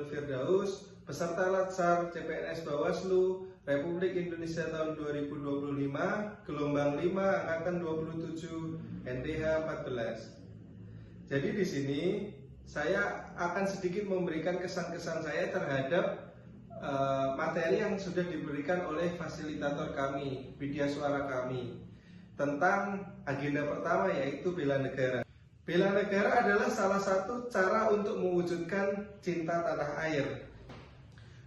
Firdaus, peserta Latsar CPNS Bawaslu Republik Indonesia tahun 2025, gelombang 5 angkatan 27 NDH 14. Jadi di sini saya akan sedikit memberikan kesan-kesan saya terhadap materi yang sudah diberikan oleh fasilitator kami, Widya Suara kami, tentang agenda pertama yaitu bela negara. Bela negara adalah salah satu cara untuk mewujudkan cinta tanah air.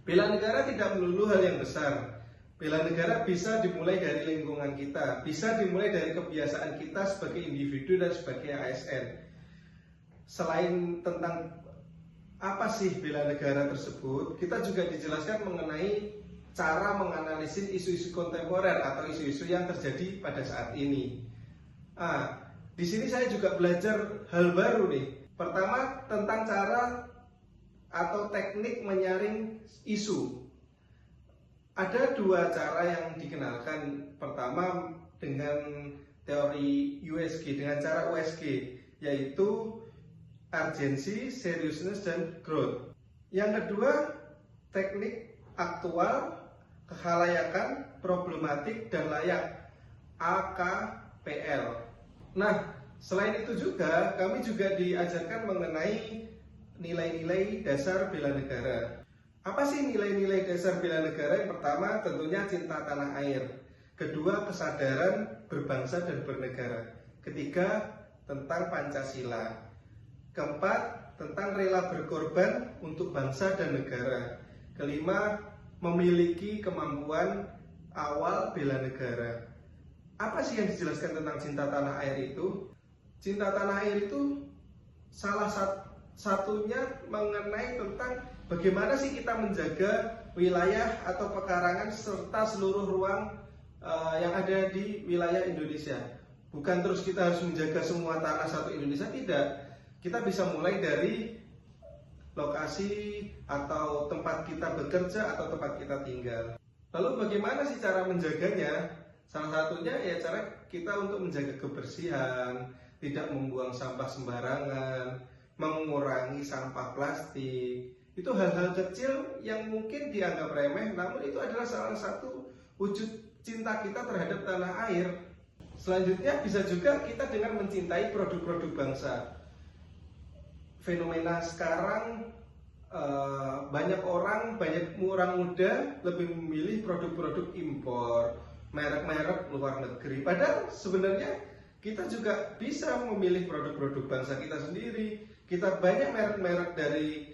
Bela negara tidak melulu hal yang besar. Bela negara bisa dimulai dari lingkungan kita, bisa dimulai dari kebiasaan kita sebagai individu dan sebagai ASN. Selain tentang apa sih bela negara tersebut, kita juga dijelaskan mengenai cara menganalisis isu-isu kontemporer atau isu-isu yang terjadi pada saat ini. Di sini saya juga belajar hal baru nih. Pertama, tentang cara atau teknik menyaring isu. Ada dua cara yang dikenalkan. Pertama dengan teori USG, dengan cara USG, yaitu urgency, seriousness, dan growth. Yang kedua, teknik aktual, kekhalayakan, problematik, dan layak, AKPL. Nah, selain itu juga kami juga diajarkan mengenai nilai-nilai dasar bela negara. Apa sih nilai-nilai dasar bela negara? Yang pertama tentunya cinta tanah air. Kedua, kesadaran berbangsa dan bernegara. Ketiga, tentang Pancasila. Keempat, tentang rela berkorban untuk bangsa dan negara. Kelima, memiliki kemampuan awal bela negara. Apa sih yang dijelaskan tentang cinta tanah air itu? Cinta tanah air itu salah satunya mengenai tentang bagaimana sih kita menjaga wilayah atau pekarangan serta seluruh ruang yang ada di wilayah Indonesia. Bukan terus kita harus menjaga semua tanah satu Indonesia, tidak. Kita bisa mulai dari lokasi atau tempat kita bekerja atau tempat kita tinggal. Lalu bagaimana sih cara menjaganya? Salah satunya ya cara kita untuk menjaga kebersihan, tidak membuang sampah sembarangan, mengurangi sampah plastik. Itu hal-hal kecil yang mungkin dianggap remeh, namun itu adalah salah satu wujud cinta kita terhadap tanah air. Selanjutnya bisa juga kita dengan mencintai produk-produk bangsa. Fenomena sekarang banyak orang muda lebih memilih produk-produk impor, merek-merek luar negeri. Padahal sebenarnya kita juga bisa memilih produk-produk bangsa kita sendiri. Kita banyak merek-merek dari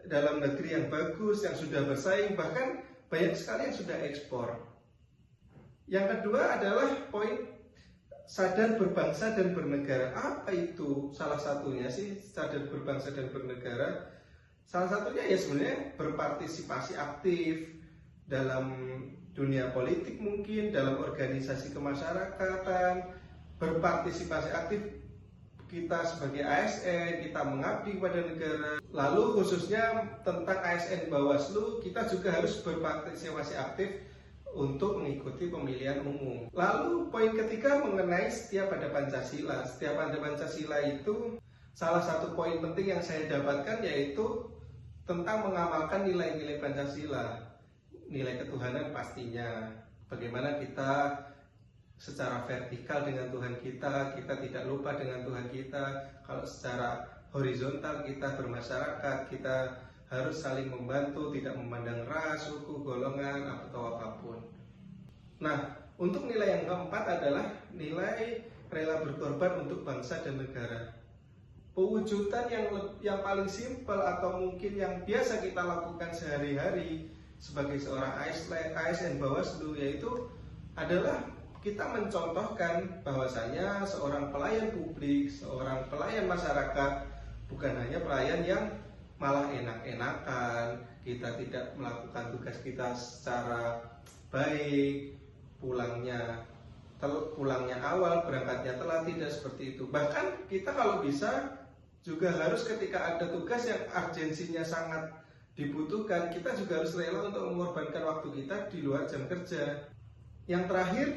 dalam negeri yang bagus, yang sudah bersaing, bahkan banyak sekali yang sudah ekspor. Yang kedua adalah poin sadar berbangsa dan bernegara. Apa itu salah satunya sih sadar berbangsa dan bernegara? Salah satunya ya sebenarnya berpartisipasi aktif dalam dunia politik, mungkin dalam organisasi kemasyarakatan, berpartisipasi aktif kita sebagai ASN, kita mengabdi kepada negara. Lalu khususnya tentang ASN Bawaslu, kita juga harus berpartisipasi aktif untuk mengikuti pemilihan umum. Lalu poin ketiga mengenai setia pada Pancasila. Setia pada Pancasila itu salah satu poin penting yang saya dapatkan yaitu tentang mengamalkan nilai-nilai Pancasila. Nilai ketuhanan pastinya. Bagaimana kita secara vertikal dengan Tuhan kita tidak lupa dengan Tuhan kita. Kalau secara horizontal kita bermasyarakat, kita harus saling membantu, tidak memandang ras, suku, golongan, atau apapun. Nah, untuk nilai yang keempat adalah nilai rela berkorban untuk bangsa dan negara. Pewujudan yang paling simpel atau mungkin yang biasa kita lakukan sehari-hari sebagai seorang ASN Bawaslu yaitu adalah kita mencontohkan bahwasanya seorang pelayan publik, seorang pelayan masyarakat bukan hanya pelayan yang malah enak-enakan, kita tidak melakukan tugas kita secara baik, pulangnya awal, berangkatnya telat, tidak seperti itu. Bahkan kita kalau bisa juga harus ketika ada tugas yang urgensinya sangat dibutuhkan, kita juga harus rela untuk mengorbankan waktu kita di luar jam kerja. Yang terakhir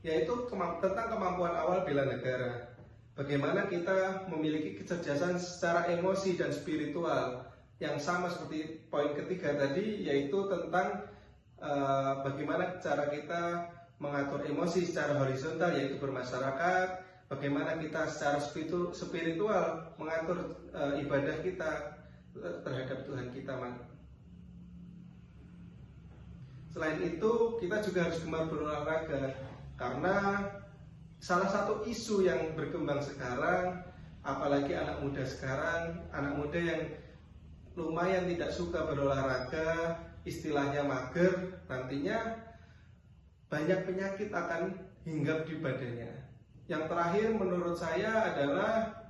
yaitu tentang kemampuan awal bela negara. Bagaimana kita memiliki kecerdasan secara emosi dan spiritual. yang sama seperti poin ketiga tadi, yaitu tentang bagaimana cara kita mengatur emosi secara horizontal, yaitu bermasyarakat, bagaimana kita secara spiritual mengatur ibadah kita terhadap Tuhan kita. Selain itu, kita juga harus gemar berolahraga, karena salah satu isu yang berkembang sekarang, apalagi anak muda sekarang, anak muda yang lumayan tidak suka berolahraga, istilahnya mager, nantinya banyak penyakit akan hinggap di badannya. Yang terakhir menurut saya adalah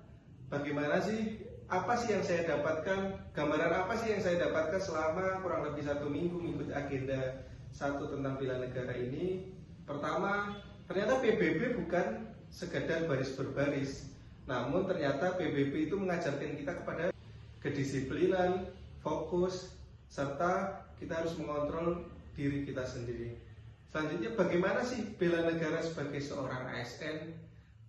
bagaimana sih, apa sih yang saya dapatkan, gambaran apa sih yang saya dapatkan selama kurang lebih 1 minggu mengikuti agenda 1 tentang bela negara ini. Pertama, ternyata PBB bukan sekedar baris berbaris, namun ternyata PBB itu mengajarkan kita kepada kedisiplinan, fokus, serta kita harus mengontrol diri kita sendiri. Selanjutnya, bagaimana sih bela negara sebagai seorang ASN?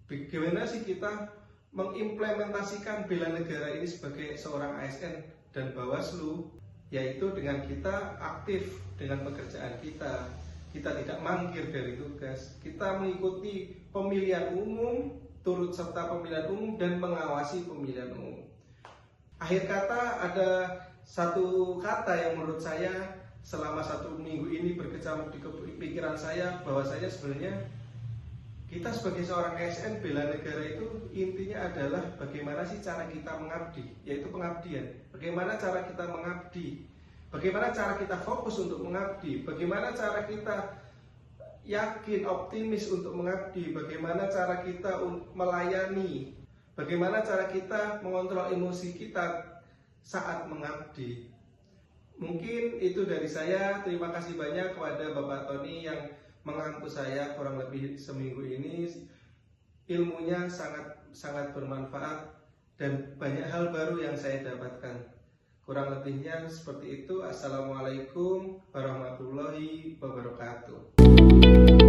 Bagaimana sih kita mengimplementasikan bela negara ini sebagai seorang ASN dan Bawaslu? Yaitu dengan kita aktif dengan pekerjaan kita. Kita tidak mangkir dari tugas. Kita mengikuti pemilihan umum, turut serta pemilihan umum, dan mengawasi pemilihan umum. Akhir kata, ada satu kata yang menurut saya selama 1 minggu ini berkecamuk di pikiran saya, bahwasanya sebenarnya kita sebagai seorang ASN bela negara itu intinya adalah bagaimana sih cara kita mengabdi, yaitu pengabdian. Bagaimana cara kita mengabdi, bagaimana cara kita fokus untuk mengabdi, bagaimana cara kita yakin, optimis untuk mengabdi, bagaimana cara kita melayani, bagaimana cara kita mengontrol emosi kita saat mengabdi. Mungkin itu dari saya. Terima kasih banyak kepada Bapak Tony yang mengampus saya kurang lebih seminggu ini. Ilmunya sangat bermanfaat dan banyak hal baru yang saya dapatkan. Kurang lebihnya seperti itu. Assalamualaikum warahmatullahi wabarakatuh.